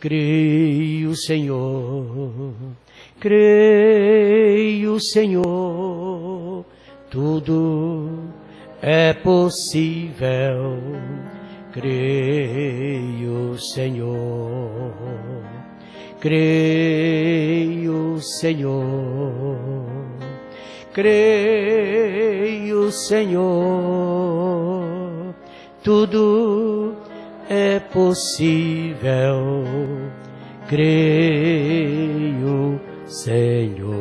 Creio, Senhor, creio, Senhor, tudo é possível. Creio, Senhor, creio, Senhor, creio, Senhor, tudo é possível. Creio, Senhor.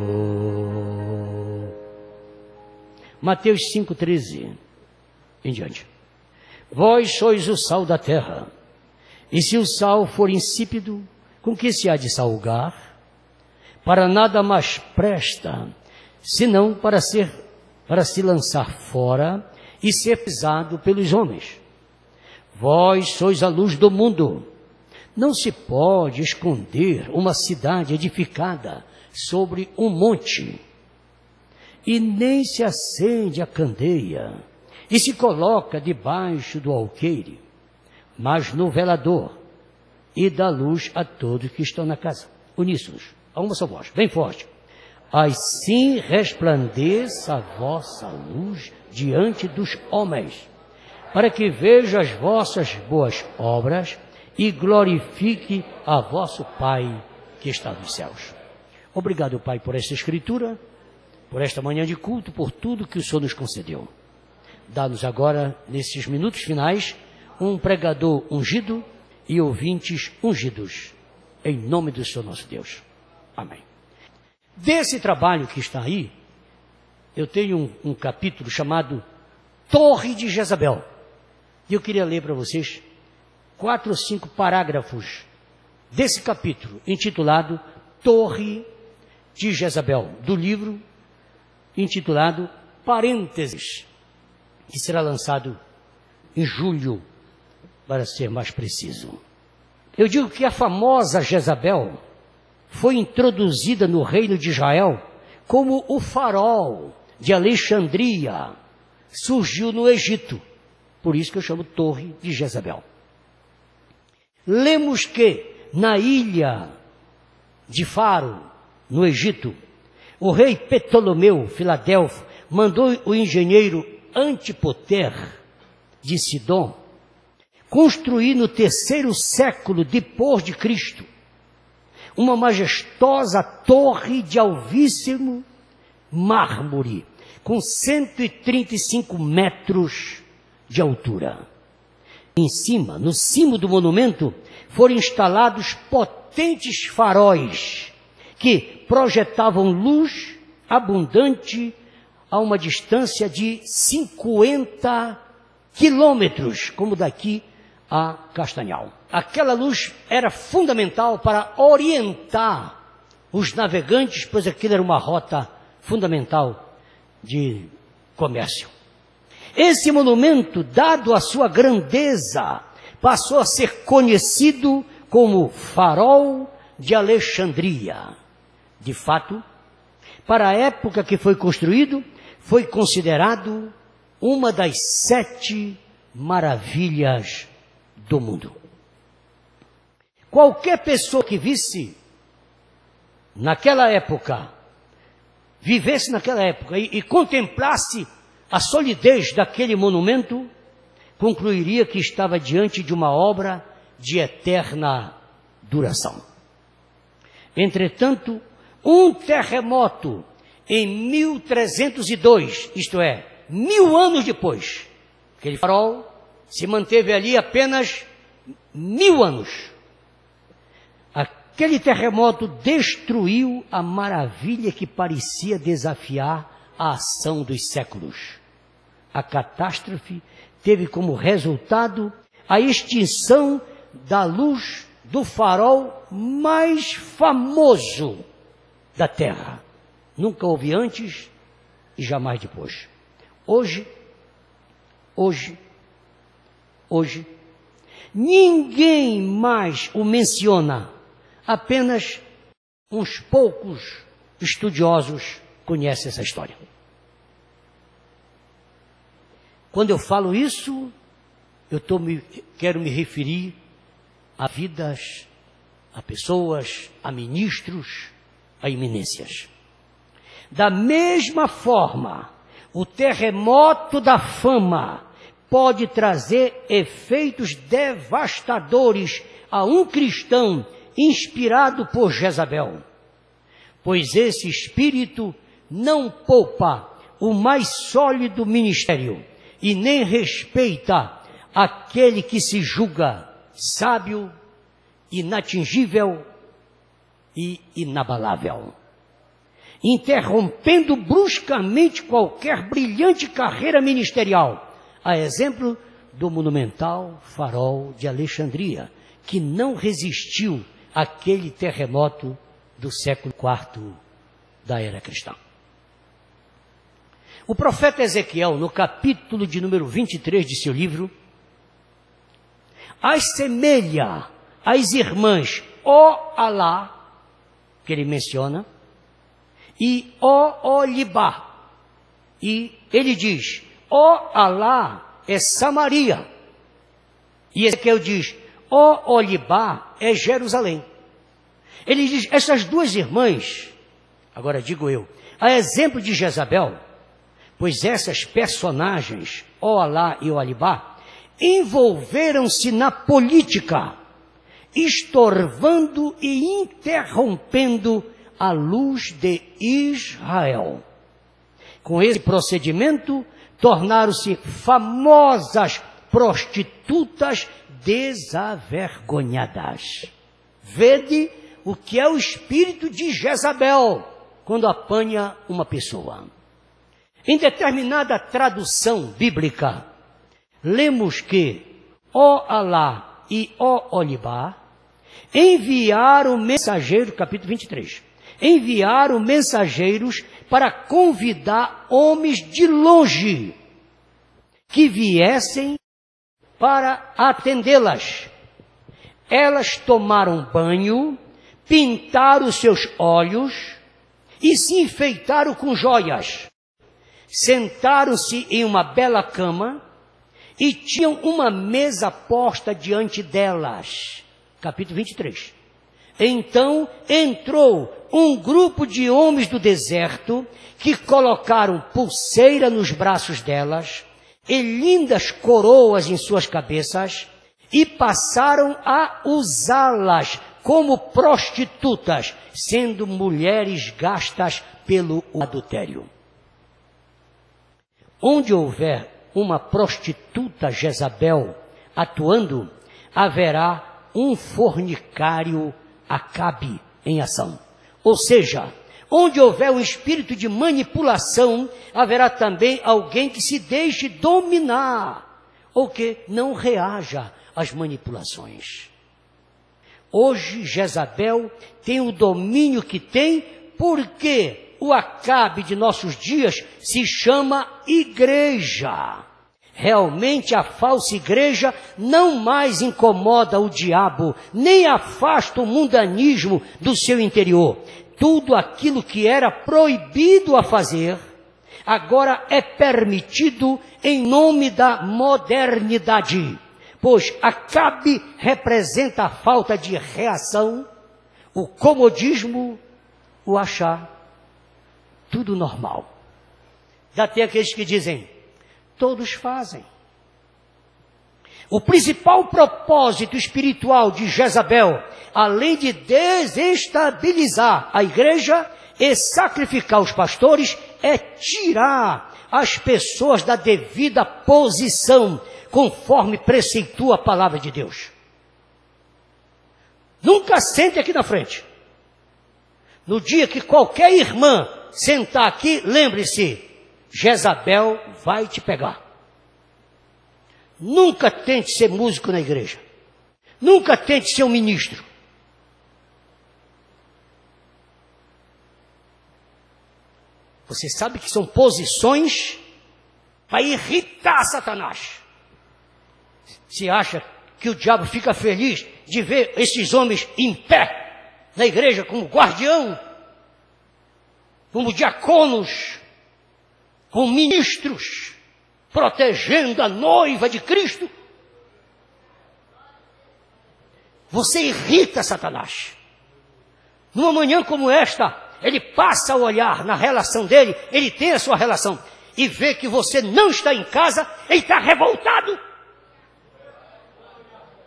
Mateus 5,13 em diante. Vós sois o sal da terra, e se o sal for insípido, com que se há de salgar? Para nada mais presta, senão para se lançar fora e ser pisado pelos homens. Vós sois a luz do mundo. Não se pode esconder uma cidade edificada sobre um monte, e nem se acende a candeia e se coloca debaixo do alqueire, mas no velador, e dá luz a todos que estão na casa. Uníssonos, a uma só voz, bem forte. Assim resplandeça a vossa luz diante dos homens, para que vejam as vossas boas obras e glorifique a vosso Pai que está nos céus. Obrigado, Pai, por esta escritura, por esta manhã de culto, por tudo que o Senhor nos concedeu. Dá-nos agora, nesses minutos finais, um pregador ungido e ouvintes ungidos, em nome do Senhor nosso Deus. Amém. Desse trabalho que está aí, eu tenho um capítulo chamado Torre de Jezabel. E eu queria ler para vocês 4 ou 5 parágrafos desse capítulo, intitulado Torre de Jezabel, do livro intitulado Parênteses, que será lançado em julho, para ser mais preciso. Eu digo que a famosa Jezabel foi introduzida no reino de Israel como o farol de Alexandria. Surgiu no Egito, por isso que eu chamo Torre de Jezabel. Lemos que na ilha de Faro, no Egito, o rei Ptolomeu Filadelfo mandou o engenheiro Antipater de Sidom construir no 3º século depois de Cristo uma majestosa torre de alvíssimo mármore com 135 metros de altura. Em cima, no cimo do monumento, foram instalados potentes faróis que projetavam luz abundante a uma distância de 50 quilômetros, como daqui a Castanhal. Aquela luz era fundamental para orientar os navegantes, pois aquilo era uma rota fundamental de comércio. Esse monumento, dado a sua grandeza, passou a ser conhecido como Farol de Alexandria. De fato, para a época que foi construído, foi considerado uma das 7 maravilhas do mundo. Qualquer pessoa que visse naquela época, vivesse naquela época e contemplasse a solidez daquele monumento, concluiria que estava diante de uma obra de eterna duração. Entretanto, um terremoto em 1302, isto é, 1000 anos depois, aquele farol se manteve ali apenas 1000 anos. Aquele terremoto destruiu a maravilha que parecia desafiar a ação dos séculos. A catástrofe teve como resultado a extinção da luz do farol mais famoso da Terra. Nunca houve antes e jamais depois. Hoje, ninguém mais o menciona. Apenas uns poucos estudiosos conhecem essa história. Quando eu falo isso, quero me referir a vidas a pessoas, a ministros, a eminências. Da mesma forma, o terremoto da fama pode trazer efeitos devastadores a um cristão inspirado por Jezabel, pois esse espírito não poupa o mais sólido ministério e nem respeita aquele que se julga sábio, inatingível e inabalável, interrompendo bruscamente qualquer brilhante carreira ministerial, a exemplo do monumental farol de Alexandria, que não resistiu àquele terremoto do século IV da era cristã. O profeta Ezequiel, no capítulo de número 23 de seu livro, assemelha as irmãs Ó-Alá, que ele menciona, e Ó-Olibá. E ele diz, Ó-Alá é Samaria. E Ezequiel diz, Ó-Olibá é Jerusalém. Ele diz, essas duas irmãs, agora digo eu, a exemplo de Jezabel, pois essas personagens, Ó-Alá e Ó-Olibá, envolveram-se na política, estorvando e interrompendo a luz de Israel. Com esse procedimento, tornaram-se famosas prostitutas desavergonhadas. Vede o que é o espírito de Jezabel quando apanha uma pessoa. Em determinada tradução bíblica, lemos que Ó-Alá e Ó-Olibá enviaram mensageiros, capítulo 23, enviaram mensageiros para convidar homens de longe que viessem para atendê-las. Elas tomaram banho, pintaram os seus olhos e se enfeitaram com joias. Sentaram-se em uma bela cama e tinham uma mesa posta diante delas. Capítulo 23. Então entrou um grupo de homens do deserto que colocaram pulseira nos braços delas e lindas coroas em suas cabeças e passaram a usá-las como prostitutas, sendo mulheres gastas pelo adultério. Onde houver uma prostituta Jezabel atuando, haverá um fornicário Acabe em ação. Ou seja, onde houver um espírito de manipulação, haverá também alguém que se deixe dominar, ou que não reaja às manipulações. Hoje Jezabel tem o domínio que tem, porque o Acabe de nossos dias se chama igreja. Realmente a falsa igreja não mais incomoda o diabo, nem afasta o mundanismo do seu interior. Tudo aquilo que era proibido a fazer, agora é permitido em nome da modernidade. Pois Acabe representa a falta de reação, o comodismo, o achar tudo normal. Já tem aqueles que dizem, todos fazem. O principal propósito espiritual de Jezabel, além de desestabilizar a igreja e sacrificar os pastores, é tirar as pessoas da devida posição, conforme preceitua a palavra de Deus. Nunca sente aqui na frente. No dia que qualquer irmã sentar aqui, lembre-se, Jezabel vai te pegar. Nunca tente ser músico na igreja. Nunca tente ser um ministro. Você sabe que são posições para irritar Satanás. Você acha que o diabo fica feliz de ver esses homens em pé na igreja como guardião, como diáconos, como ministros, protegendo a noiva de Cristo? Você irrita Satanás. Numa manhã como esta, ele passa a olhar na relação dele, ele tem a sua relação, e vê que você não está em casa, ele está revoltado.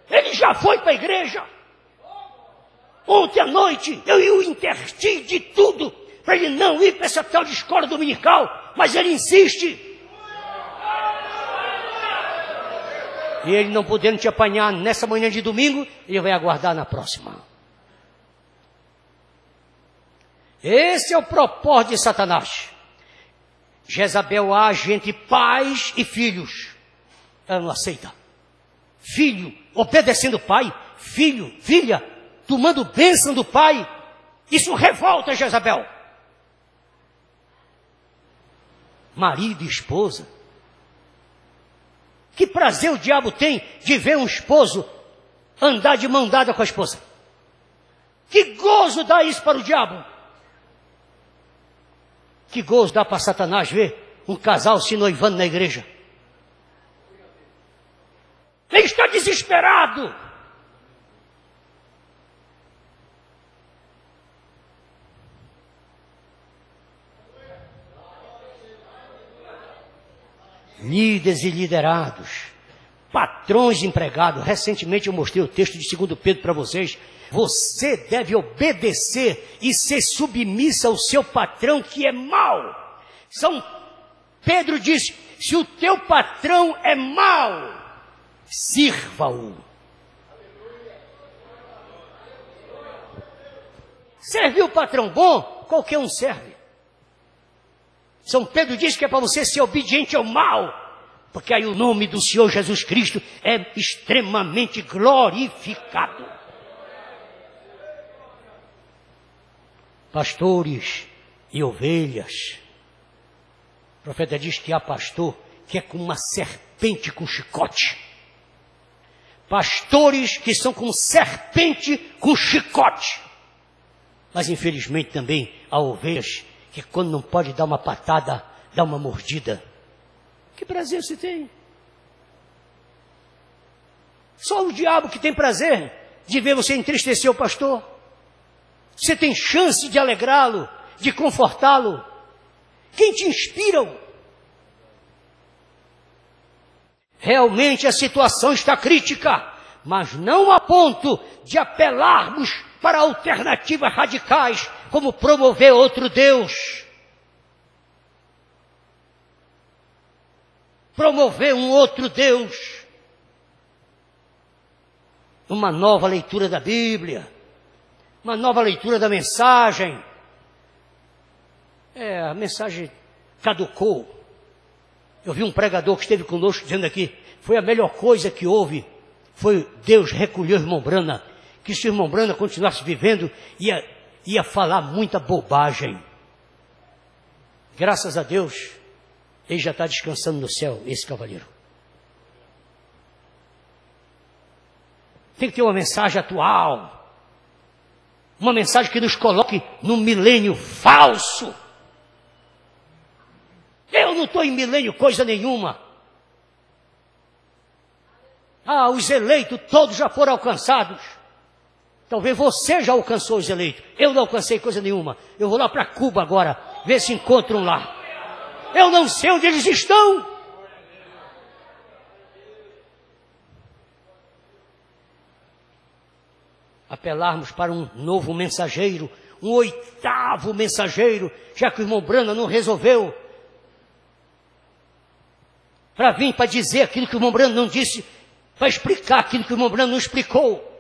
Ele já foi para a igreja. Ontem à noite eu o interdi de tudo para ele não ir para essa tal de escola dominical, mas ele insiste. E ele não podendo te apanhar nessa manhã de domingo, ele vai aguardar na próxima. Esse é o propósito de Satanás. Jezabel age entre pais e filhos. Ela não aceita. Filho obedecendo o pai, filho, filha, tomando bênção do pai. Isso revolta Jezabel. Marido e esposa. Que prazer o diabo tem de ver um esposo andar de mão dada com a esposa? Que gozo dá isso para o diabo? Que gozo dá para Satanás ver um casal se noivando na igreja? Ele está desesperado. Líderes e liderados, patrões e empregados. Recentemente eu mostrei o texto de 2 Pedro para vocês. Você deve obedecer e ser submissa ao seu patrão que é mau. São Pedro disse, se o teu patrão é mau, sirva-o. Servir o patrão bom, qualquer um serve. São Pedro diz que é para você ser obediente ao mal, porque aí o nome do Senhor Jesus Cristo é extremamente glorificado. Pastores e ovelhas. O profeta diz que há pastor que é como uma serpente com chicote. Pastores que são como serpente com chicote. Mas infelizmente também há ovelhas que quando não pode dar uma patada, dá uma mordida. Que prazer você tem? Só o diabo que tem prazer de ver você entristecer o pastor. Você tem chance de alegrá-lo, de confortá-lo. Quem te inspiram? Realmente a situação está crítica, mas não a ponto de apelarmos para alternativas radicais, como promover outro Deus. Promover um outro Deus. Uma nova leitura da Bíblia. Uma nova leitura da mensagem. A mensagem caducou. Eu vi um pregador que esteve conosco dizendo aqui, foi a melhor coisa que houve, foi Deus recolher o irmão Brana, que se o irmão Brana continuasse vivendo, ia falar muita bobagem. Graças a Deus, ele já está descansando no céu, esse cavalheiro. Tem que ter uma mensagem atual, uma mensagem que nos coloque num milênio falso. Eu não estou em milênio coisa nenhuma. Os eleitos todos já foram alcançados. Talvez você já alcançou os eleitos. Eu não alcancei coisa nenhuma. Eu vou lá para Cuba agora, ver se encontram lá. Eu não sei onde eles estão. Apelarmos para um novo mensageiro, um 8º mensageiro, já que o irmão Brana não resolveu. Para vir para dizer aquilo que o irmão Brana não disse, para explicar aquilo que o irmão Brana não explicou.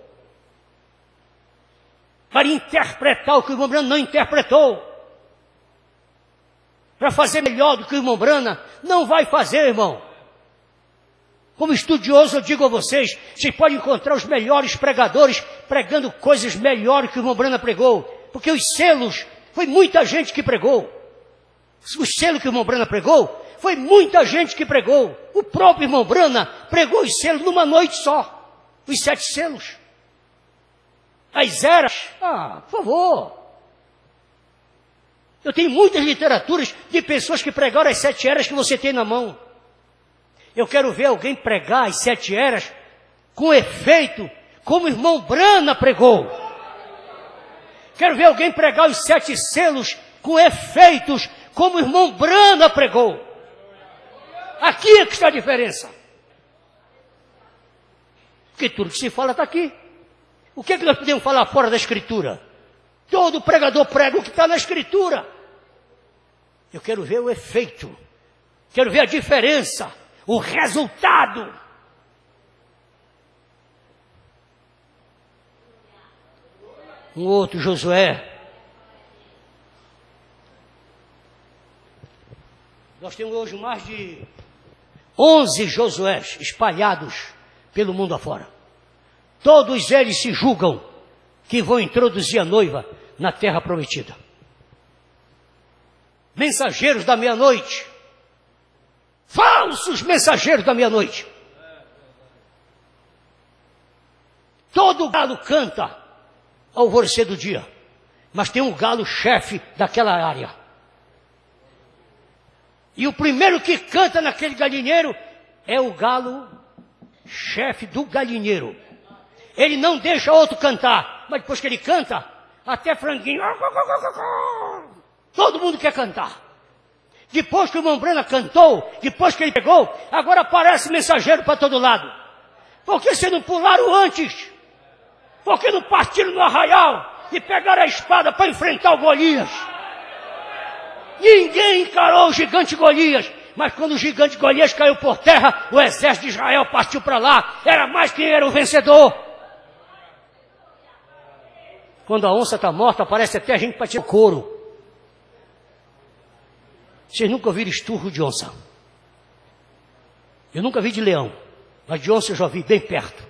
Para interpretar o que o irmão Brana não interpretou. Para fazer melhor do que o irmão Brana, não vai fazer, irmão. Como estudioso eu digo a vocês, vocês podem encontrar os melhores pregadores pregando coisas melhores que o irmão Brana pregou. Porque os selos, foi muita gente que pregou. Os selos que o irmão Brana pregou, foi muita gente que pregou. O próprio irmão Brana pregou os selos numa noite só. Os 7 selos. As eras. Por favor. Eu tenho muitas literaturas de pessoas que pregaram as 7 eras que você tem na mão. Eu quero ver alguém pregar as 7 eras com efeito, como o irmão Brana pregou. Quero ver alguém pregar os 7 selos com efeitos, como o irmão Brana pregou. Aqui é que está a diferença. Porque tudo que se fala está aqui. O que é que nós podemos falar fora da Escritura? Todo pregador prega o que está na Escritura. Eu quero ver o efeito. Quero ver a diferença. O resultado. Um outro Josué. Nós temos hoje mais de 11 Josués espalhados pelo mundo afora. Todos eles se julgam que vão introduzir a noiva na terra prometida. Mensageiros da meia-noite. Falsos mensageiros da meia-noite. Todo galo canta ao alvorecer do dia, mas tem um galo chefe daquela área. E o primeiro que canta naquele galinheiro é o galo chefe do galinheiro. Ele não deixa outro cantar, mas depois que ele canta, até franguinho, todo mundo quer cantar. Depois que o irmão Brana cantou, depois que ele pegou, agora aparece mensageiro para todo lado. Por que vocês não pularam antes? Por que não partiram no arraial e pegaram a espada para enfrentar o Golias? Ninguém encarou o gigante Golias, mas quando o gigante Golias caiu por terra, o exército de Israel partiu para lá. Era mais quem era o vencedor. Quando a onça está morta, aparece até a gente para tirar o couro. Vocês nunca ouviram esturro de onça? Eu nunca vi de leão, mas de onça eu já vi bem perto.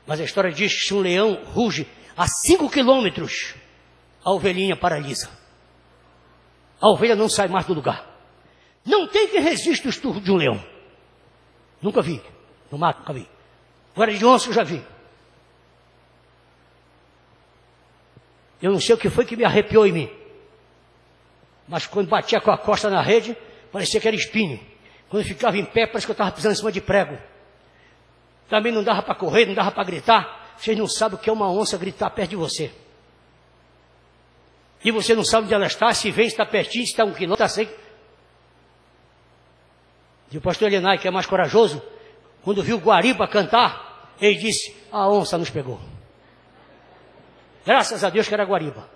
Mas a história diz que se um leão ruge a 5 quilômetros, a ovelhinha paralisa. A ovelha não sai mais do lugar. Não tem quem resista o esturro de um leão. Nunca vi. No mato, nunca vi. Agora de onça eu já vi. Eu não sei o que foi que me arrepiou em mim. Mas quando batia com a costa na rede, parecia que era espinho. Quando eu ficava em pé, parece que eu estava pisando em cima de prego. Também não dava para correr, não dava para gritar. Vocês não sabem o que é uma onça gritar perto de você. E você não sabe onde ela está, se vem, se está pertinho, se está 1 quilômetro, está 100. E o pastor Elenay, que é mais corajoso, quando viu o Guariba cantar, ele disse, a onça nos pegou. Graças a Deus que era Guariba.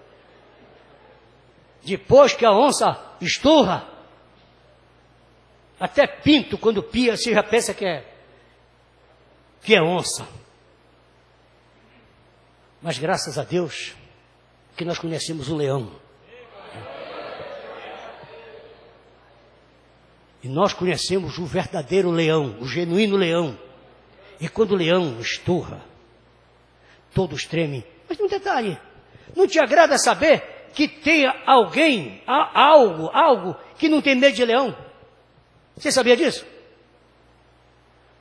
Depois que a onça esturra, até pinto, quando pia, você já pensa que é onça. Mas graças a Deus que nós conhecemos o leão. E nós conhecemos o verdadeiro leão, o genuíno leão. E quando o leão esturra, todos tremem. Mas um detalhe, não te agrada saber que tenha alguém, algo que não tem medo de leão? Você sabia disso?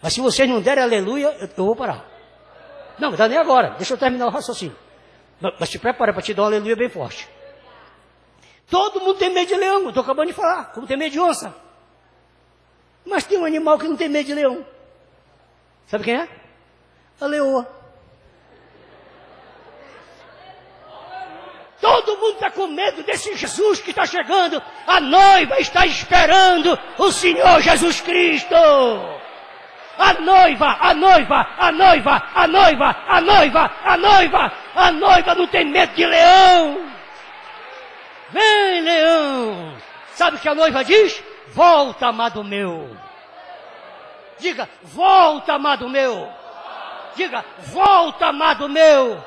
Mas se vocês não derem aleluia, eu vou parar. Não, dá nem agora, deixa eu terminar o raciocínio. Mas te prepara para te dar um aleluia bem forte. Todo mundo tem medo de leão, eu estou acabando de falar, como tem medo de onça. Mas tem um animal que não tem medo de leão. Sabe quem é? A leoa. Todo mundo está com medo desse Jesus que está chegando. A noiva está esperando o Senhor Jesus Cristo. A noiva não tem medo de leão. Vem, leão. Sabe o que a noiva diz? Volta, amado meu. Diga, volta, amado meu. Diga, volta, amado meu.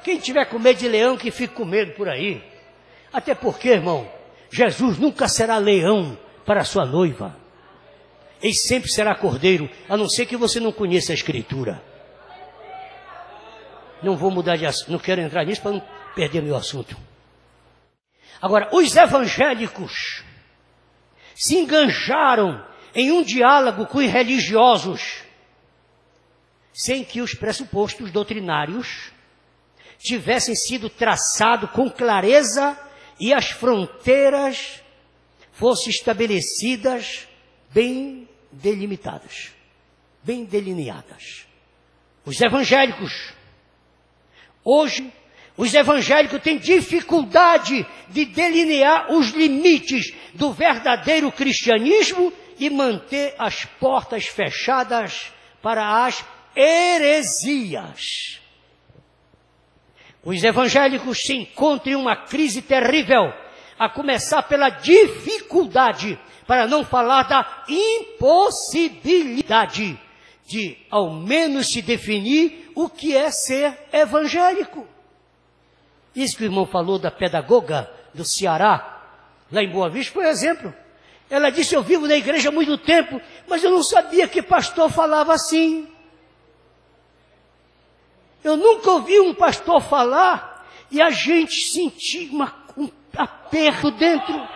Quem tiver com medo de leão, que fique com medo por aí. Até porque, irmão, Jesus nunca será leão para a sua noiva. Ele sempre será cordeiro, a não ser que você não conheça a Escritura. Não vou mudar de assunto, não quero entrar nisso para não perder meu assunto. Agora, os evangélicos se engancharam em um diálogo com os religiosos, sem que os pressupostos doutrinários tivessem sido traçados com clareza e as fronteiras fossem estabelecidas bem delimitadas. bem delineadas. Os evangélicos, hoje, os evangélicos têm dificuldade de delinear os limites do verdadeiro cristianismo e manter as portas fechadas para as heresias. Os evangélicos se encontram em uma crise terrível, a começar pela dificuldade, para não falar da impossibilidade de, ao menos, se definir o que é ser evangélico. Isso que o irmão falou da pedagoga do Ceará, lá em Boa Vista, foi um exemplo. Ela disse: eu vivo na igreja há muito tempo, mas eu não sabia que pastor falava assim. Eu nunca ouvi um pastor falar e a gente sentir um aperto dentro.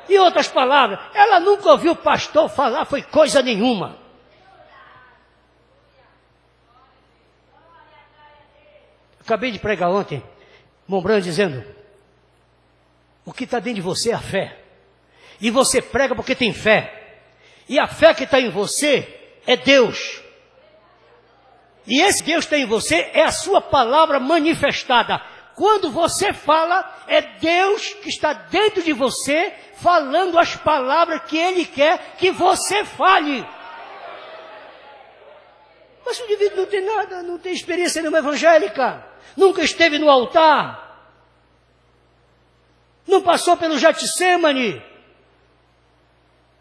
Em outras palavras, ela nunca ouviu o pastor falar, foi coisa nenhuma. Acabei de pregar ontem, Mombrando dizendo: o que está dentro de você é a fé. E você prega porque tem fé. E a fé que está em você é Deus. E esse Deus que está em você é a sua palavra manifestada. Quando você fala, é Deus que está dentro de você, falando as palavras que Ele quer que você fale. Mas o indivíduo não tem nada, não tem experiência nenhuma evangélica, nunca esteve no altar, não passou pelo Getsemane.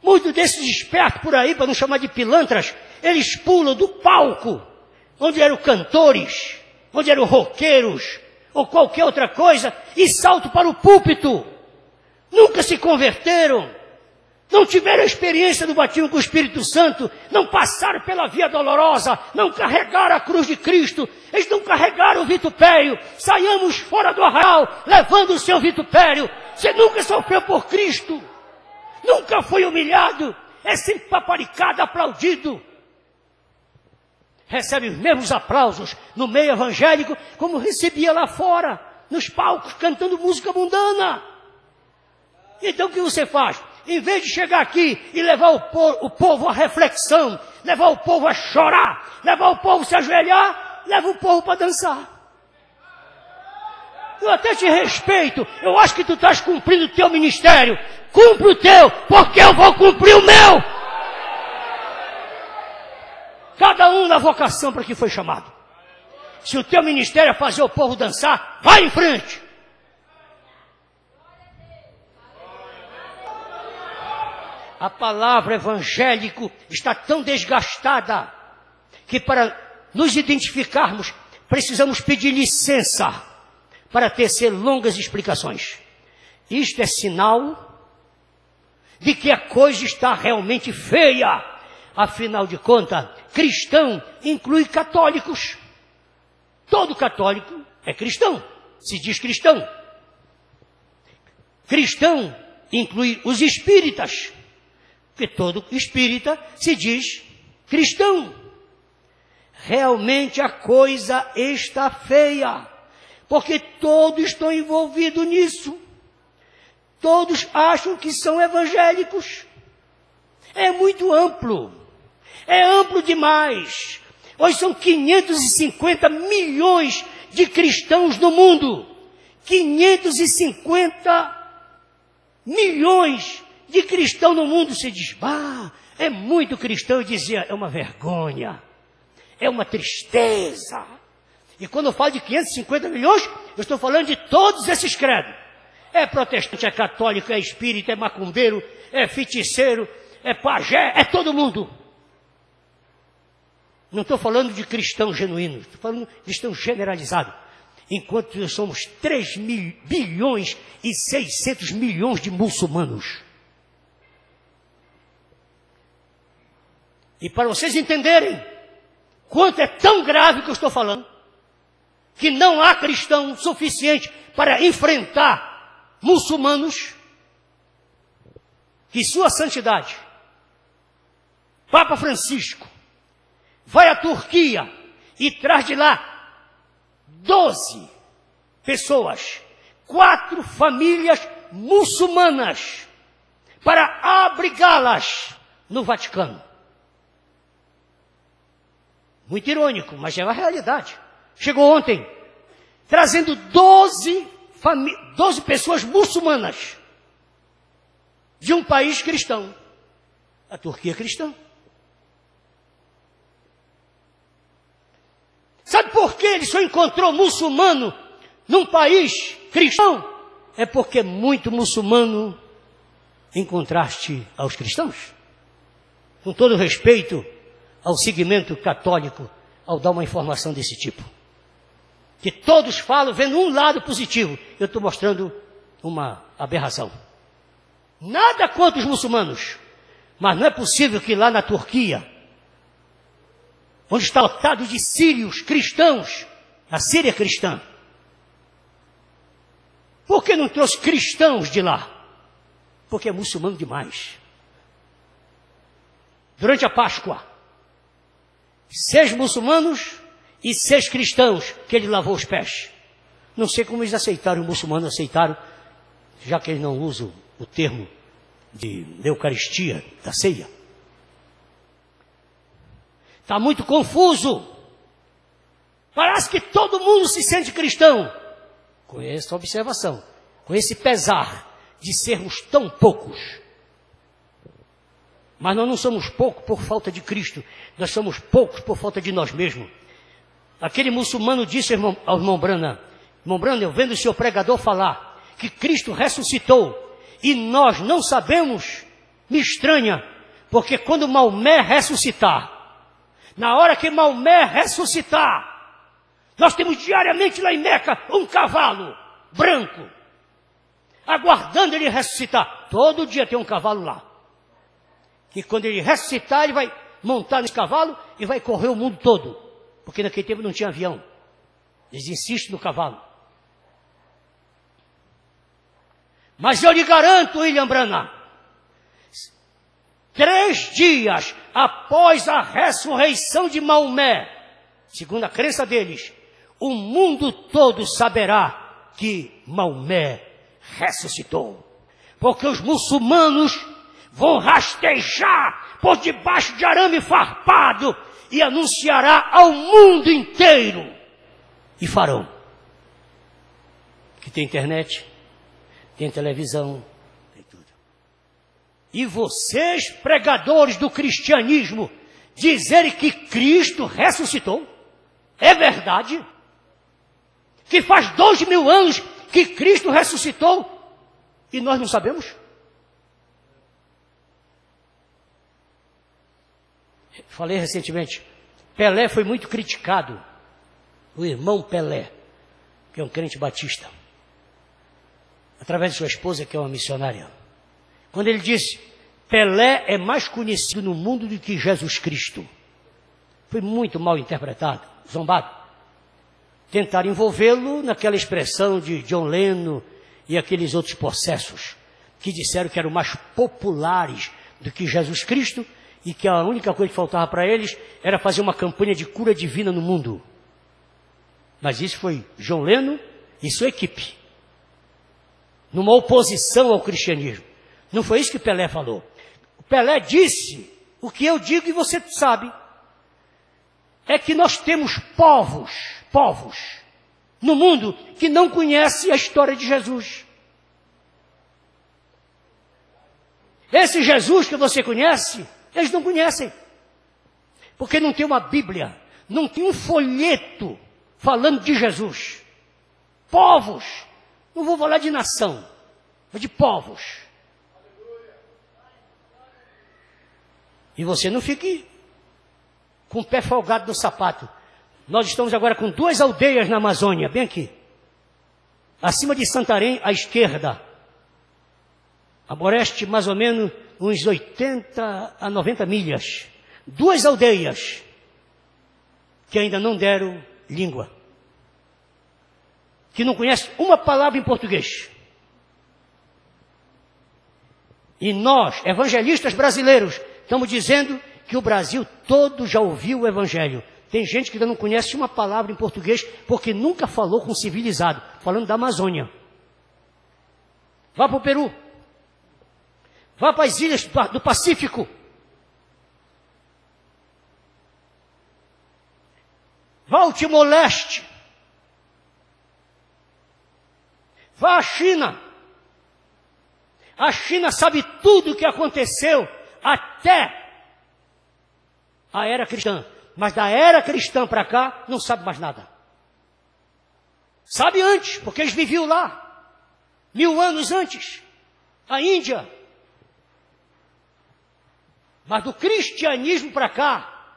Muitos desses espertos por aí, para não chamar de pilantras, eles pulam do palco, onde eram cantores, onde eram roqueiros, ou qualquer outra coisa, e saltam para o púlpito. Nunca se converteram, não tiveram experiência do batismo com o Espírito Santo, não passaram pela via dolorosa, não carregaram a cruz de Cristo, eles não carregaram o vitupério. Saiamos fora do arraial, levando o seu vitupério. Você nunca sofreu por Cristo, nunca foi humilhado, é sempre paparicado, aplaudido. Recebe os mesmos aplausos no meio evangélico, como recebia lá fora, nos palcos, cantando música mundana. Então o que você faz? Em vez de chegar aqui e levar o povo à reflexão, levar o povo a chorar, levar o povo a se ajoelhar, leva o povo para dançar. Eu até te respeito, eu acho que tu estás cumprindo o teu ministério. Cumpre o teu, porque eu vou cumprir o meu. Cada um na vocação para que foi chamado. Se o teu ministério é fazer o povo dançar, vai em frente. A palavra evangélico está tão desgastada que para nos identificarmos precisamos pedir licença para tecer longas explicações. Isto é sinal de que a coisa está realmente feia. Afinal de contas, cristão inclui católicos. Todo católico é cristão, se diz cristão. Cristão inclui os espíritas, porque todo espírita se diz cristão. Realmente a coisa está feia, porque todos estão envolvidos nisso. Todos acham que são evangélicos. É muito amplo. É amplo demais. Hoje são 550 milhões de cristãos no mundo. 550 milhões de cristãos no mundo. Se diz: é muito cristão. Eu dizia: é uma vergonha. É uma tristeza. E quando eu falo de 550 milhões, eu estou falando de todos esses credos. É protestante, é católico, é espírita, é macumbeiro, é feiticeiro, é pajé, é todo mundo. Não estou falando de cristão genuíno, estou falando de cristão generalizado. Enquanto nós somos 3 bilhões e 600 milhões de muçulmanos. E para vocês entenderem quanto é tão grave que eu estou falando, que não há cristão suficiente para enfrentar muçulmanos, que sua santidade, Papa Francisco, vai à Turquia e traz de lá 12 pessoas, 4 famílias muçulmanas, para abrigá-las no Vaticano. Muito irônico, mas é uma realidade. Chegou ontem, trazendo 12 pessoas muçulmanas de um país cristão. A Turquia é cristã. Sabe por que ele só encontrou muçulmano num país cristão? É porque muito muçulmano encontraste aos cristãos. Com todo respeito ao segmento católico, ao dar uma informação desse tipo. Que todos falam vendo um lado positivo. Eu estou mostrando uma aberração. Nada contra os muçulmanos. Mas não é possível que lá na Turquia, onde está lotado de sírios cristãos, a Síria é cristã, por que não trouxe cristãos de lá? Porque é muçulmano demais. Durante a Páscoa, 6 muçulmanos e 6 cristãos que ele lavou os pés. Não sei como eles aceitaram, os muçulmanos aceitaram, já que eles não usam o termo de Eucaristia, da ceia. Está muito confuso. Parece que todo mundo se sente cristão. Com essa observação, com esse pesar de sermos tão poucos. Mas nós não somos poucos por falta de Cristo. Nós somos poucos por falta de nós mesmos. Aquele muçulmano disse ao irmão Branham, eu vendo o seu pregador falar que Cristo ressuscitou e nós não sabemos, me estranha, porque quando Maomé ressuscitar, na hora que Maomé ressuscitar, nós temos diariamente lá em Meca um cavalo branco, aguardando ele ressuscitar. Todo dia tem um cavalo lá. E quando ele ressuscitar, ele vai montar nesse cavalo e vai correr o mundo todo. Porque naquele tempo não tinha avião. Eles insistem no cavalo. Mas eu lhe garanto, William Branham, 3 dias após a ressurreição de Maomé, segundo a crença deles, o mundo todo saberá que Maomé ressuscitou. Porque os muçulmanos vão rastejar por debaixo de arame farpado e anunciará ao mundo inteiro. E farão. Que tem internet, tem televisão, tem tudo. E vocês, pregadores do cristianismo, dizerem que Cristo ressuscitou? É verdade? Que faz 2000 anos que Cristo ressuscitou e nós não sabemos? Falei recentemente, Pelé foi muito criticado, o irmão Pelé, que é um crente batista, através de sua esposa, que é uma missionária. Quando ele disse, Pelé é mais conhecido no mundo do que Jesus Cristo. Foi muito mal interpretado, zombado. Tentaram envolvê-lo naquela expressão de John Lennon e aqueles outros processos, que disseram que eram mais populares do que Jesus Cristo, e que a única coisa que faltava para eles era fazer uma campanha de cura divina no mundo. Mas isso foi John Lennon e sua equipe, numa oposição ao cristianismo. Não foi isso que Pelé falou. O Pelé disse o que eu digo e você sabe. É que nós temos povos no mundo que não conhecem a história de Jesus. Esse Jesus que você conhece, eles não conhecem. Porque não tem uma Bíblia, não tem um folheto falando de Jesus. Povos, não vou falar de nação, mas de povos. E você não fique com o pé folgado no sapato. Nós estamos agora com 2 aldeias na Amazônia, bem aqui. Acima de Santarém, à esquerda. A Boreste, mais ou menos, uns 80 a 90 milhas. 2 aldeias que ainda não deram língua. Que não conhecem uma palavra em português. E nós, evangelistas brasileiros, estamos dizendo que o Brasil todo já ouviu o Evangelho. Tem gente que ainda não conhece uma palavra em português porque nunca falou com civilizado, falando da Amazônia. Vá para o Peru. Vá para as ilhas do Pacífico. ao Timor-Leste. Vá à China. A China sabe tudo o que aconteceu até a era cristã. Mas da era cristã para cá, não sabe mais nada. Sabe antes, porque eles viviam lá. 1000 anos antes. A Índia. Mas do cristianismo para cá,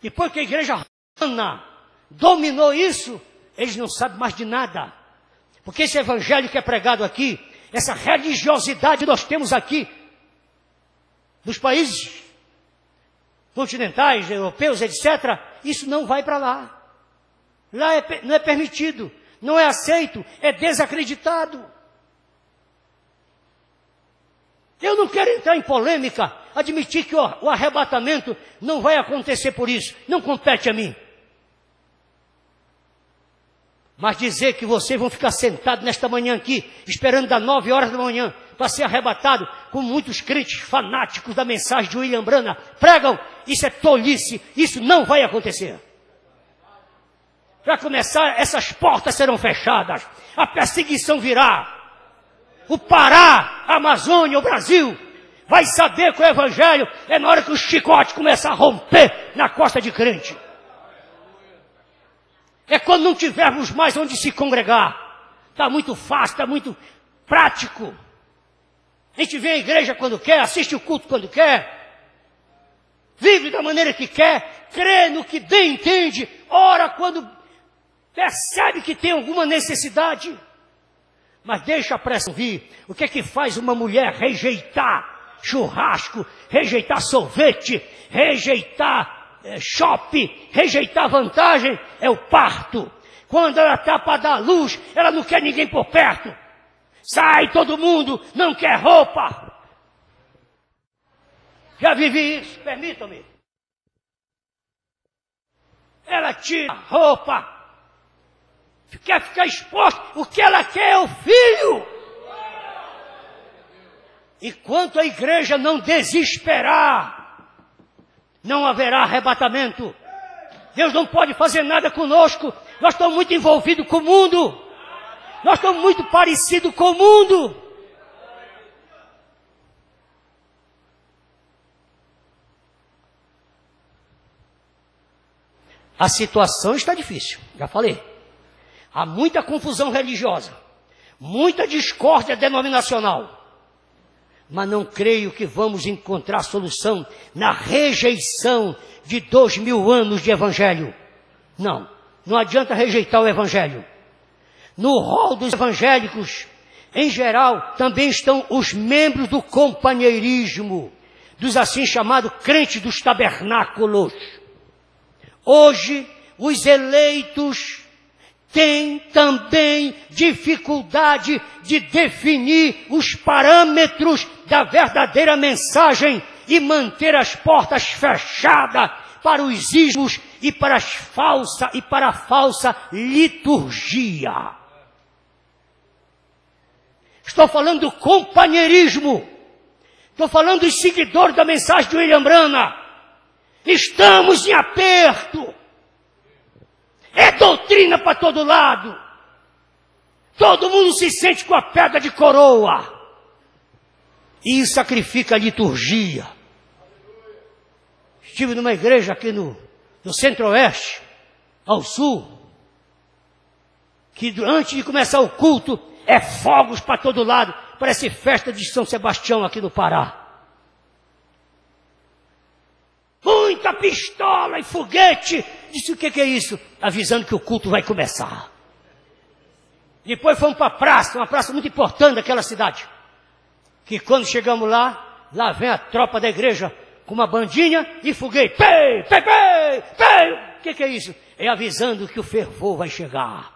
depois que a igreja romana dominou isso, eles não sabem mais de nada. Porque esse evangelho que é pregado aqui, essa religiosidade que nós temos aqui, nos países continentais, europeus, etc., isso não vai para lá. Lá não é permitido, não é aceito, é desacreditado. Eu não quero entrar em polêmica, admitir que o arrebatamento não vai acontecer por isso, não compete a mim. Mas dizer que vocês vão ficar sentados nesta manhã aqui, esperando das 9 horas da manhã, para ser arrebatado, como muitos crentes fanáticos da mensagem de William Branham pregam, isso é tolice, isso não vai acontecer. Para começar, essas portas serão fechadas, a perseguição virá. O Pará, a Amazônia, o Brasil, vai saber que o evangelho é na hora que o chicote começar a romper na costa de crente. É quando não tivermos mais onde se congregar. Está muito fácil, está muito prático. A gente vem à igreja quando quer, assiste o culto quando quer, vive da maneira que quer, crê no que bem entende, ora quando percebe que tem alguma necessidade. Mas deixa a pressão vir. O que é que faz uma mulher rejeitar churrasco, rejeitar sorvete, rejeitar shopping, rejeitar vantagem? É o parto. Quando ela está para dar luz, ela não quer ninguém por perto. Sai todo mundo, não quer roupa. Já vivi isso, permitam-me. Ela tira a roupa, quer ficar exposta, o que ela quer é o filho. Enquanto a igreja não desesperar, não haverá arrebatamento. Deus não pode fazer nada conosco. Nós estamos muito envolvidos com o mundo. Nós estamos muito parecidos com o mundo. A situação está difícil, já falei. Há muita confusão religiosa, muita discórdia denominacional. Mas não creio que vamos encontrar solução na rejeição de 2000 anos de evangelho. Não, não adianta rejeitar o evangelho. No rol dos evangélicos, em geral, também estão os membros do companheirismo, dos assim chamados crentes dos tabernáculos. Hoje, os eleitos têm também dificuldade de definir os parâmetros da verdadeira mensagem e manter as portas fechadas para os ismos e para a falsa liturgia. Estou falando do companheirismo. Estou falando dos seguidores da mensagem de William Branham. Estamos em aperto. É doutrina para todo lado. Todo mundo se sente com a pedra de coroa. E sacrifica a liturgia. Estive numa igreja aqui no centro-oeste, ao sul, que antes de começar o culto, é fogos para todo lado. Parece festa de São Sebastião aqui no Pará. Muita pistola e foguete. Disse, o que é isso? Avisando que o culto vai começar. Depois fomos para a praça, uma praça muito importante daquela cidade. Que quando chegamos lá vem a tropa da igreja com uma bandinha e foguete. Pei, pei, pei, pei. O que é isso? É avisando que o fervor vai chegar.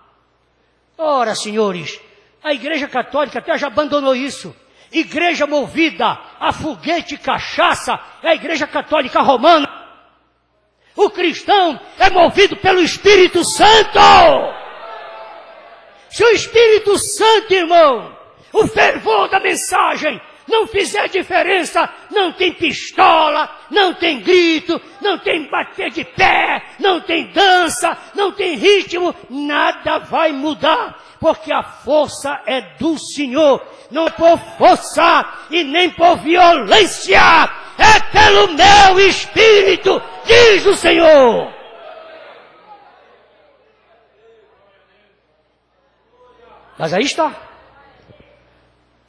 Ora, senhores, a igreja católica até já abandonou isso. Igreja movida a foguete e cachaça é a igreja católica romana. O cristão é movido pelo Espírito Santo. Se o Espírito Santo, irmão, o fervor da mensagem não fizer diferença, não tem pistola, não tem grito, não tem bater de pé, não tem dança, não tem ritmo, nada vai mudar, porque a força é do Senhor, não é por força e nem por violência, é pelo meu Espírito, diz o Senhor. Mas aí está.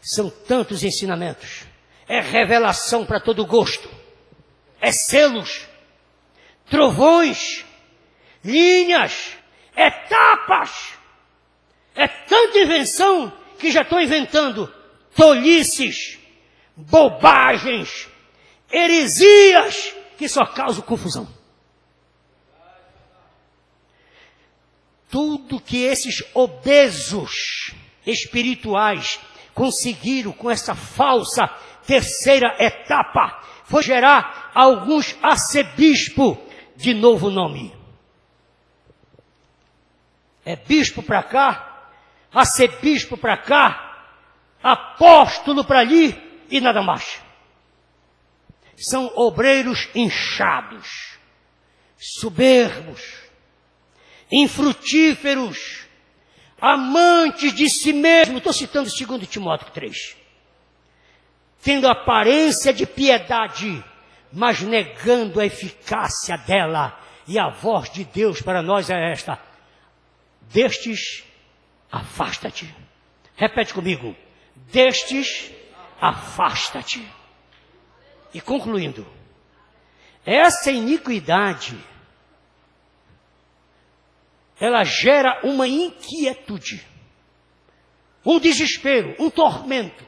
São tantos ensinamentos. É revelação para todo gosto. É selos, trovões, linhas, etapas. É tanta invenção que já estou inventando tolices, bobagens, heresias que só causam confusão. Tudo que esses obesos espirituais conseguiram com essa falsa terceira etapa foi gerar alguns arcebispos de novo nome. É bispo para cá, arcebispo para cá, apóstolo para ali e nada mais. São obreiros inchados, soberbos, infrutíferos, amantes de si mesmo. Estou citando 2 Timóteo 3. Tendo aparência de piedade, mas negando a eficácia dela. E a voz de Deus para nós é esta: destes, afasta-te. Repete comigo: destes, afasta-te. E concluindo, essa iniquidade, ela gera uma inquietude, um desespero, um tormento.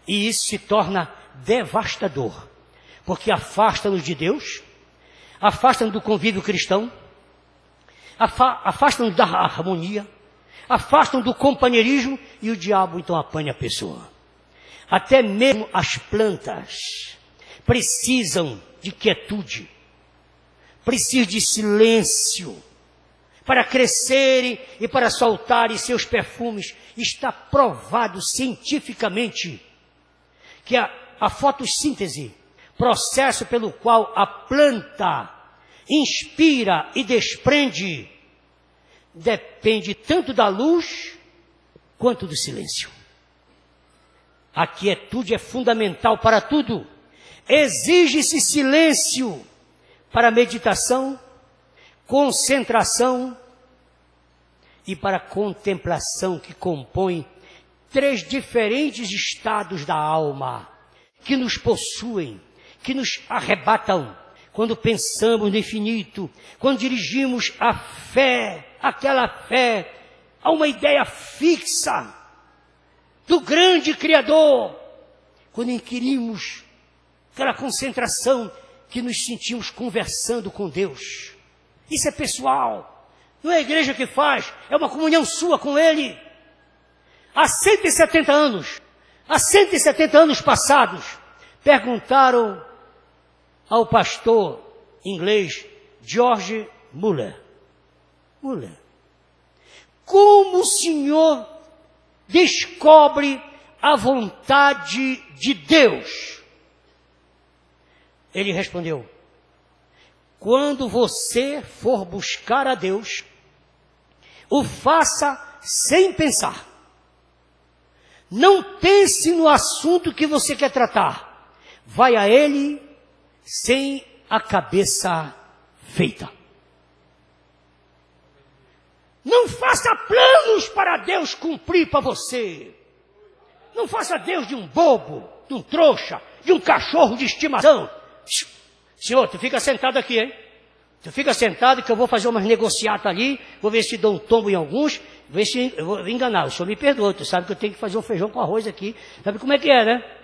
E isso se torna devastador, porque afasta-nos de Deus, afasta-nos do convívio cristão, afasta-nos da harmonia, afasta-nos do companheirismo, e o diabo então apanha a pessoa. Até mesmo as plantas precisam de quietude, precisam de silêncio, para crescerem e para soltarem seus perfumes. Está provado cientificamente que a fotossíntese, processo pelo qual a planta inspira e desprende, depende tanto da luz quanto do silêncio. A quietude é fundamental para tudo. Exige-se silêncio para meditação, concentração e para contemplação, que compõe 3 diferentes estados da alma que nos possuem, que nos arrebatam quando pensamos no infinito, quando dirigimos a fé, aquela fé, a uma ideia fixa do grande Criador, quando inquirimos aquela concentração que nos sentimos conversando com Deus. Isso é pessoal, não é a igreja que faz, é uma comunhão sua com Ele. Há 170 anos passados, perguntaram ao pastor inglês George Muller, como o senhor descobre a vontade de Deus? Ele respondeu: quando você for buscar a Deus, o faça sem pensar. Não pense no assunto que você quer tratar. Vai a Ele sem a cabeça feita. Não faça planos para Deus cumprir para você. Não faça Deus de um bobo, de um trouxa, de um cachorro de estimação. Senhor, tu fica sentado aqui, hein? Tu fica sentado que eu vou fazer umas negociatas ali, vou ver se dou um tombo em alguns, ver se eu vou enganar. O senhor me perdoa, tu sabe que eu tenho que fazer um feijão com arroz aqui. Sabe como é que é, né?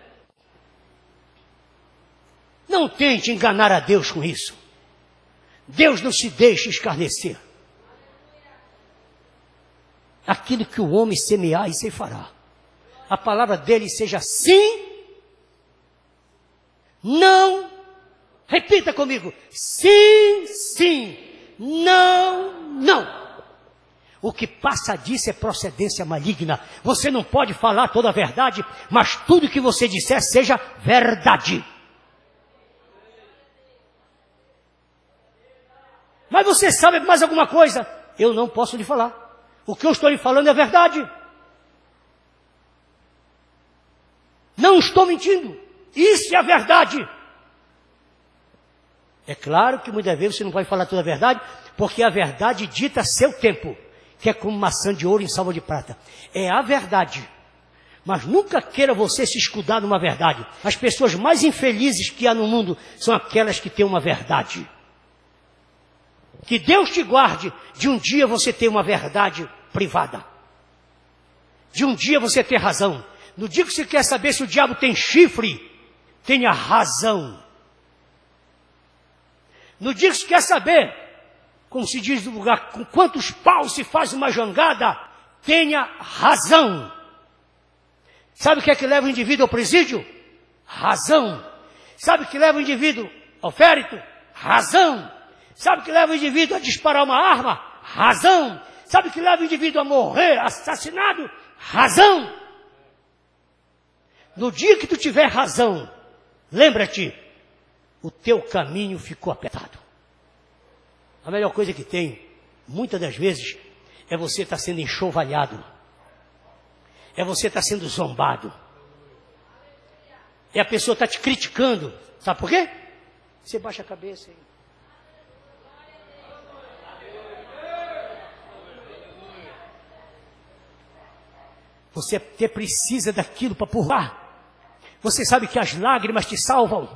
Não tente enganar a Deus com isso. Deus não se deixa escarnecer. Aquilo que o homem semear, isso ele fará. A palavra dele seja sim, não. Repita comigo: sim, sim, não, não. O que passa disso é procedência maligna. Você não pode falar toda a verdade, mas tudo que você disser seja verdade. Mas você sabe mais alguma coisa? Eu não posso lhe falar. O que eu estou lhe falando é verdade. Não estou mentindo. Isso é a verdade. É claro que muitas vezes você não pode falar toda a verdade, porque a verdade dita seu tempo, que é como maçã de ouro em salva de prata. É a verdade. Mas nunca queira você se escudar numa verdade. As pessoas mais infelizes que há no mundo são aquelas que têm uma verdade. Que Deus te guarde de um dia você ter uma verdade privada. De um dia você ter razão. No dia que você quer saber se o diabo tem chifre, tenha razão. No dia que você quer saber, como se diz no lugar, com quantos paus se faz uma jangada, tenha razão. Sabe o que é que leva o indivíduo ao presídio? Razão. Sabe o que leva o indivíduo ao férito? Razão. Sabe o que leva o indivíduo a disparar uma arma? Razão. Sabe o que leva o indivíduo a morrer assassinado? Razão. No dia que tu tiver razão, lembra-te, o teu caminho ficou apertado. A melhor coisa que tem, muitas das vezes, é você estar sendo enxovalhado. É você estar sendo zombado. É a pessoa estar te criticando. Sabe por quê? Você baixa a cabeça aí. Você até precisa daquilo para purgar. Você sabe que as lágrimas te salvam.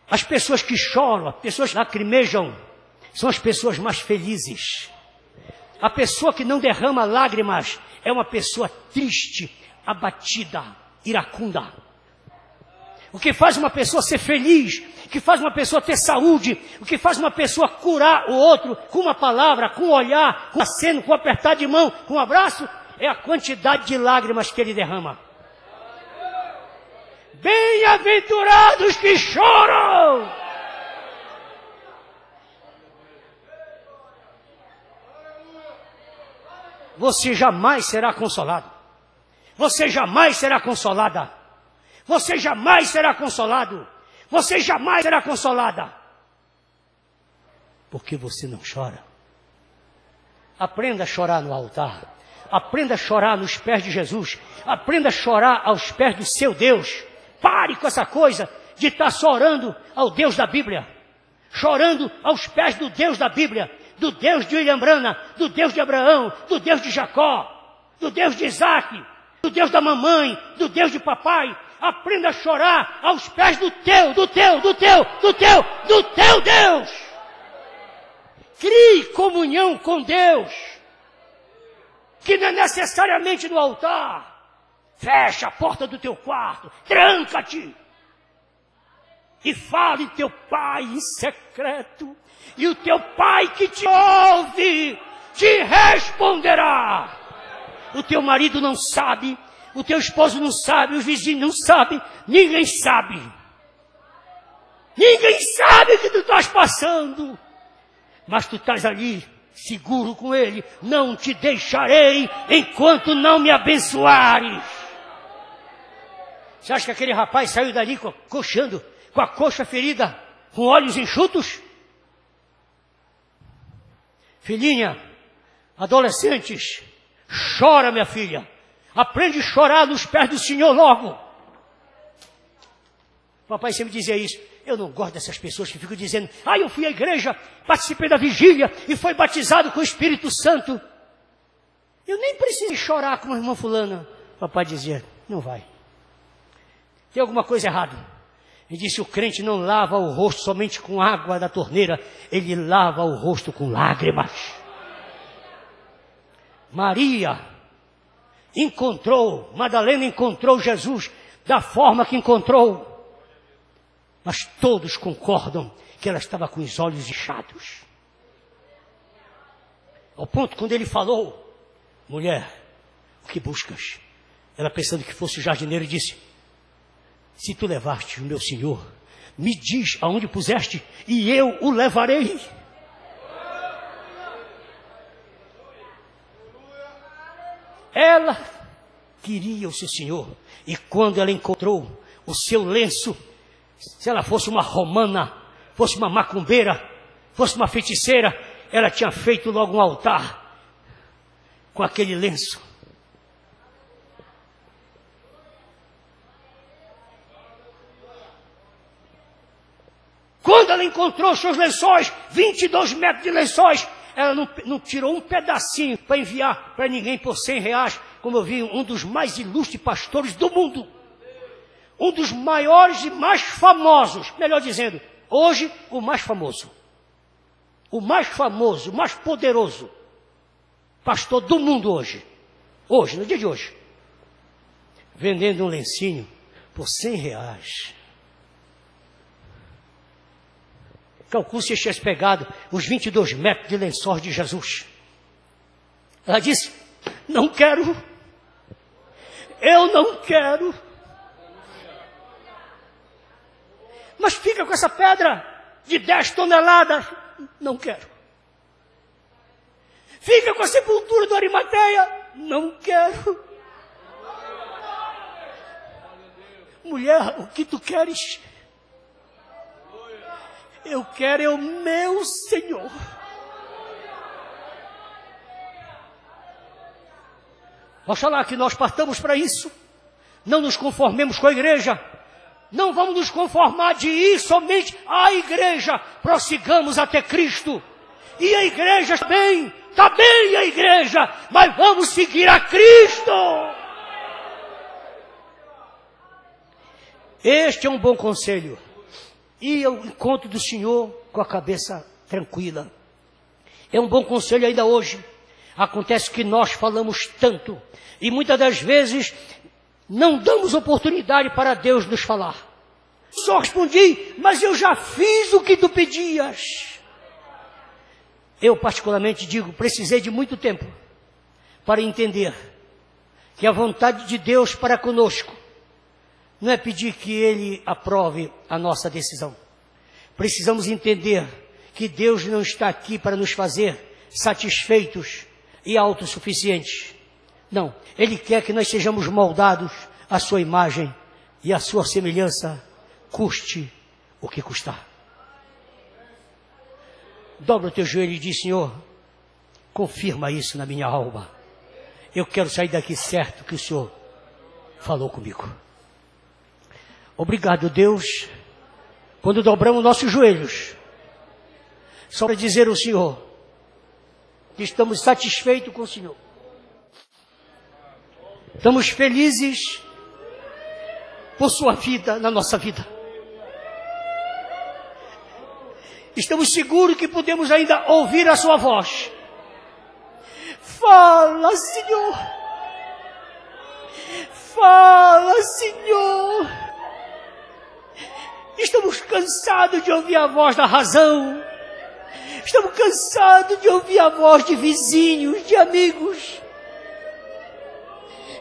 As pessoas que choram, as pessoas que lacrimejam, são as pessoas mais felizes. A pessoa que não derrama lágrimas é uma pessoa triste, abatida, iracunda. O que faz uma pessoa ser feliz, o que faz uma pessoa ter saúde, o que faz uma pessoa curar o outro com uma palavra, com um olhar, com um aceno, com um apertar de mão, com um abraço, é a quantidade de lágrimas que ele derrama. Bem-aventurados que choram! Você jamais será consolado. Você jamais será consolada. Você jamais será consolado. Você jamais será consolada. Porque você não chora. Aprenda a chorar no altar. Aprenda a chorar nos pés de Jesus. Aprenda a chorar aos pés do seu Deus. Pare com essa coisa de estar só orando ao Deus da Bíblia. Chorando aos pés do Deus da Bíblia. Do Deus de William Branham, do Deus de Abraão, do Deus de Jacó, do Deus de Isaac, do Deus da mamãe, do Deus de papai. Aprenda a chorar aos pés do teu Deus. Crie comunhão com Deus, que não é necessariamente no altar. Fecha a porta do teu quarto, tranca-te e fale teu pai em secreto. E o teu pai que te ouve, te responderá. O teu marido não sabe, o teu esposo não sabe, os vizinhos não sabem, ninguém sabe. Ninguém sabe o que tu estás passando. Mas tu estás ali, seguro com ele. Não te deixarei enquanto não me abençoares. Você acha que aquele rapaz saiu dali coxando, com a coxa ferida, com olhos enxutos? Filhinha, adolescentes, chora, minha filha. Aprende a chorar nos pés do Senhor logo. Papai sempre dizia isso. Eu não gosto dessas pessoas que ficam dizendo: eu fui à igreja, participei da vigília e fui batizado com o Espírito Santo. Eu nem preciso chorar como a irmã fulana. Papai dizia: não vai. Tem alguma coisa errada. Ele disse: o crente não lava o rosto somente com água da torneira, ele lava o rosto com lágrimas. Madalena encontrou Jesus da forma que encontrou. Mas todos concordam que ela estava com os olhos inchados. Ao ponto, quando ele falou: mulher, o que buscas? Ela, pensando que fosse o jardineiro, disse: se tu levaste o meu Senhor, me diz aonde puseste, e eu o levarei. Ela queria o seu Senhor. E quando ela encontrou o seu lenço, se ela fosse uma romana, fosse uma macumbeira, fosse uma feiticeira, ela tinha feito logo um altar com aquele lenço. Quando ela encontrou seus lençóis, 22 metros de lençóis, ela não tirou um pedacinho para enviar para ninguém por R$100, como eu vi um dos mais ilustres pastores do mundo. Um dos maiores e mais famosos, melhor dizendo, hoje o mais famoso. O mais famoso, o mais poderoso pastor do mundo hoje. Hoje, no dia de hoje. Vendendo um lencinho por R$100. Calcule se tivesse pegado os 22 metros de lençóis de Jesus. Ela disse, não quero. Eu não quero. Mas fica com essa pedra de 10 toneladas. Não quero. Fica com a sepultura do Arimateia. Não quero. Mulher, o que tu queres? Eu quero é o meu Senhor. Oxalá que nós partamos para isso. Não nos conformemos com a igreja. Não vamos nos conformar de ir somente à igreja. Prossigamos até Cristo. E a igreja está bem a igreja, mas vamos seguir a Cristo. Este é um bom conselho. E ao encontro do Senhor com a cabeça tranquila. É um bom conselho ainda hoje. Acontece que nós falamos tanto. E muitas das vezes não damos oportunidade para Deus nos falar. Só respondi, mas eu já fiz o que tu pedias. Eu particularmente digo, precisei de muito tempo para entender que a vontade de Deus para conosco não é pedir que Ele aprove a nossa decisão. Precisamos entender que Deus não está aqui para nos fazer satisfeitos e autossuficientes. Não, Ele quer que nós sejamos moldados à sua imagem e à sua semelhança, custe o que custar. Dobra o teu joelho e diz, Senhor, confirma isso na minha alma. Eu quero sair daqui certo que o Senhor falou comigo. Obrigado, Deus, quando dobramos nossos joelhos, só para dizer ao Senhor que estamos satisfeitos com o Senhor. Estamos felizes por sua vida na nossa vida. Estamos seguros que podemos ainda ouvir a sua voz. Fala, Senhor. Fala, Senhor. Estamos cansados de ouvir a voz da razão. Estamos cansados de ouvir a voz de vizinhos, de amigos.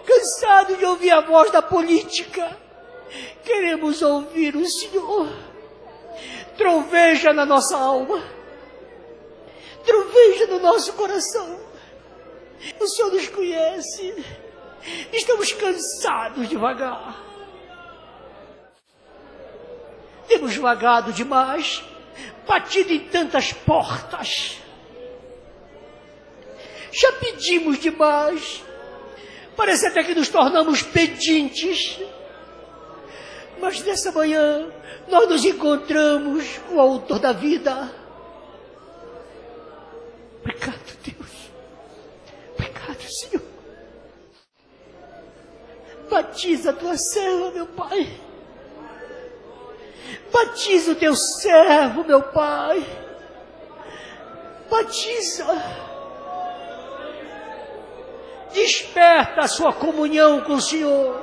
Cansados de ouvir a voz da política. Queremos ouvir o Senhor. Troveja na nossa alma. Troveja no nosso coração. O Senhor nos conhece. Estamos cansados de vagar. Temos vagado demais, batido em tantas portas. Já pedimos demais. Parece até que nos tornamos pedintes. Mas nessa manhã, nós nos encontramos com o autor da vida. Obrigado, Deus. Obrigado, Senhor. Batiza a tua serva, meu Pai. Batiza o teu servo, meu Pai. Batiza. Desperta a sua comunhão com o Senhor.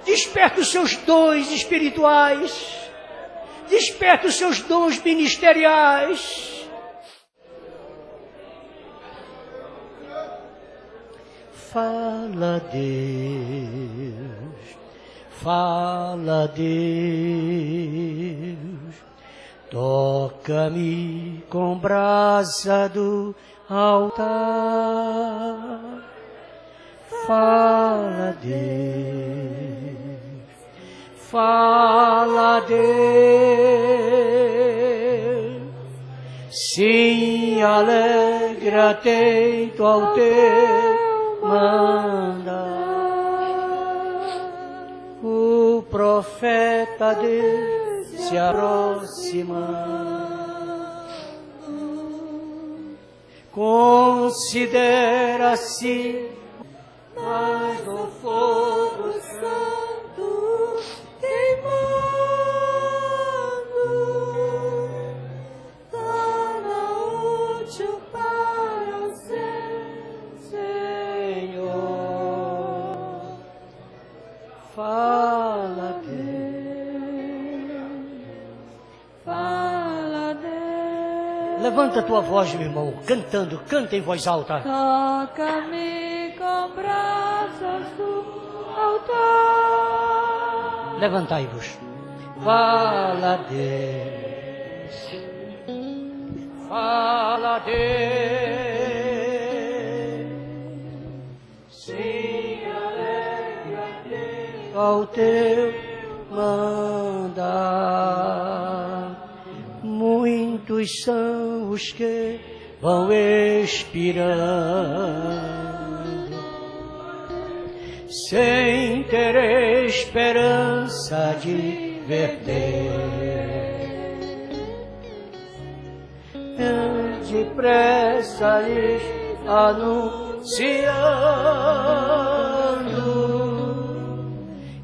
Desperta os seus dons espirituais. Desperta os seus dons ministeriais. Fala, Deus. Fala, Deus. Toca-me com brasa do altar. Fala, Deus, fala, Deus, sim, alegra-te ao teu mandar. O profeta Deus se aproxima, considera-se mais no fogo santo queimando, torna útil para o Senhor. Fala, Deus, fala, Deus. Levanta a tua voz, meu irmão, cantando, canta em voz alta. Toca-me com braços do altar. Levantai-vos. Fala, Deus, fala, Deus, sim, alegra-te ao teu mandar. Muitos são os que vão expirando, sem ter esperança de ver Deus. Depressa lhes anunciando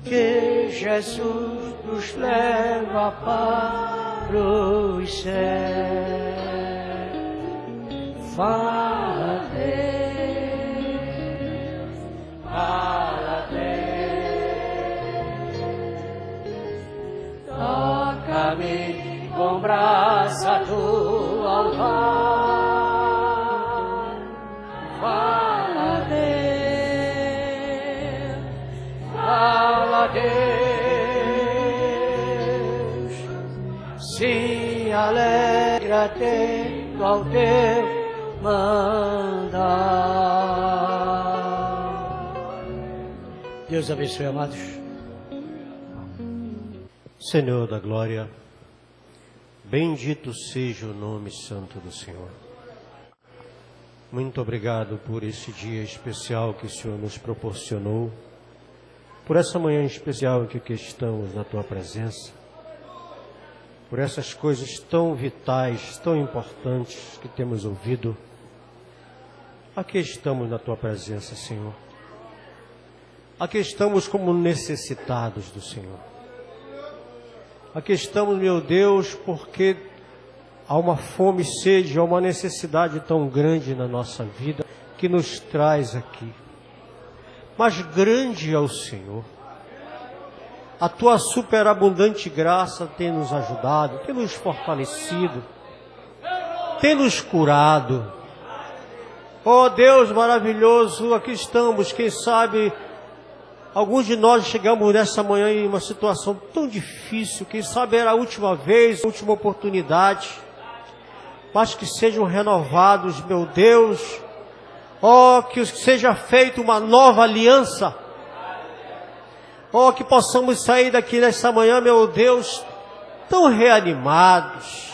que Jesus nos leva para os céus. Fala, Deus, fala, Deus, toca-me com braça do altar. Fala, Deus, fala, Deus, sim, alegra-te ao teu mandar. Deus abençoe, amados. Senhor da glória, bendito seja o nome santo do Senhor. Muito obrigado por esse dia especial que o Senhor nos proporcionou, por essa manhã especial em que estamos na Tua presença, por essas coisas tão vitais, tão importantes que temos ouvido. Aqui estamos na Tua presença, Senhor. Aqui estamos como necessitados do Senhor. Aqui estamos, meu Deus, porque há uma fome e sede, há uma necessidade tão grande na nossa vida que nos traz aqui. Mas grande é o Senhor. A Tua superabundante graça tem nos ajudado, tem nos fortalecido, tem nos curado. Oh Deus maravilhoso, aqui estamos, quem sabe alguns de nós chegamos nessa manhã em uma situação tão difícil, quem sabe era a última vez, a última oportunidade, mas que sejam renovados, meu Deus, oh, que seja feita uma nova aliança, oh, que possamos sair daqui nessa manhã, meu Deus, tão reanimados,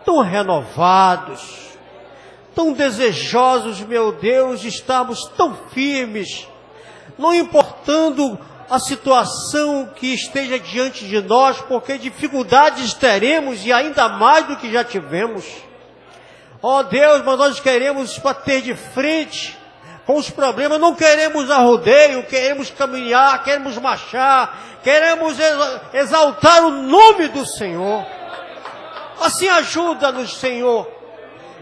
tão renovados, tão desejosos, meu Deus, de estarmos tão firmes, não importando a situação que esteja diante de nós, porque dificuldades teremos e ainda mais do que já tivemos. Ó Deus, mas nós queremos bater de frente com os problemas, não queremos arrodeio, queremos caminhar, queremos marchar, queremos exaltar o nome do Senhor. Assim ajuda-nos, Senhor.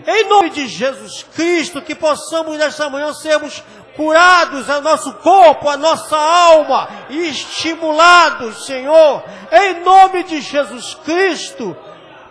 Em nome de Jesus Cristo, que possamos nesta manhã sermos curados, a nosso corpo, a nossa alma, e estimulados, Senhor, em nome de Jesus Cristo.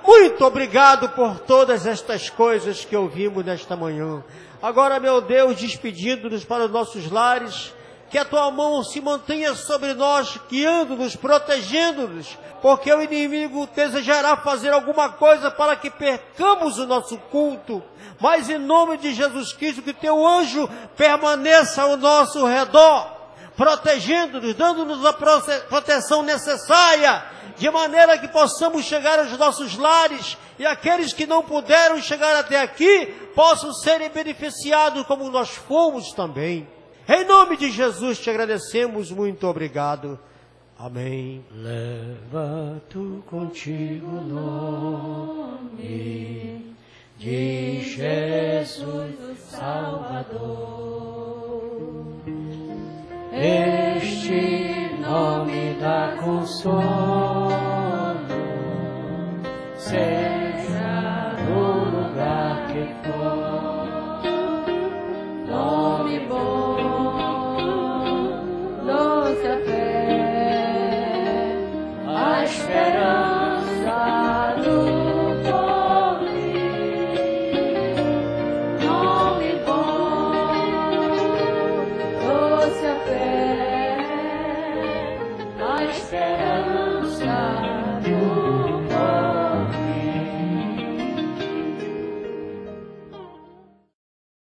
Muito obrigado por todas estas coisas que ouvimos nesta manhã. Agora, meu Deus, despedindo-nos para os nossos lares, que a tua mão se mantenha sobre nós, guiando-nos, protegendo-nos, porque o inimigo desejará fazer alguma coisa para que percamos o nosso culto. Mas em nome de Jesus Cristo, que teu anjo permaneça ao nosso redor, protegendo-nos, dando-nos a proteção necessária, de maneira que possamos chegar aos nossos lares, e aqueles que não puderam chegar até aqui, possam serem beneficiados como nós fomos também. Em nome de Jesus te agradecemos, muito obrigado. Amém. Leva tu contigo o nome de Jesus o Salvador. Este nome dá consolo, seja no lugar que for. Nome bom, doce a fé, a esperança do porvir. Nome bom, doce a fé, a esperança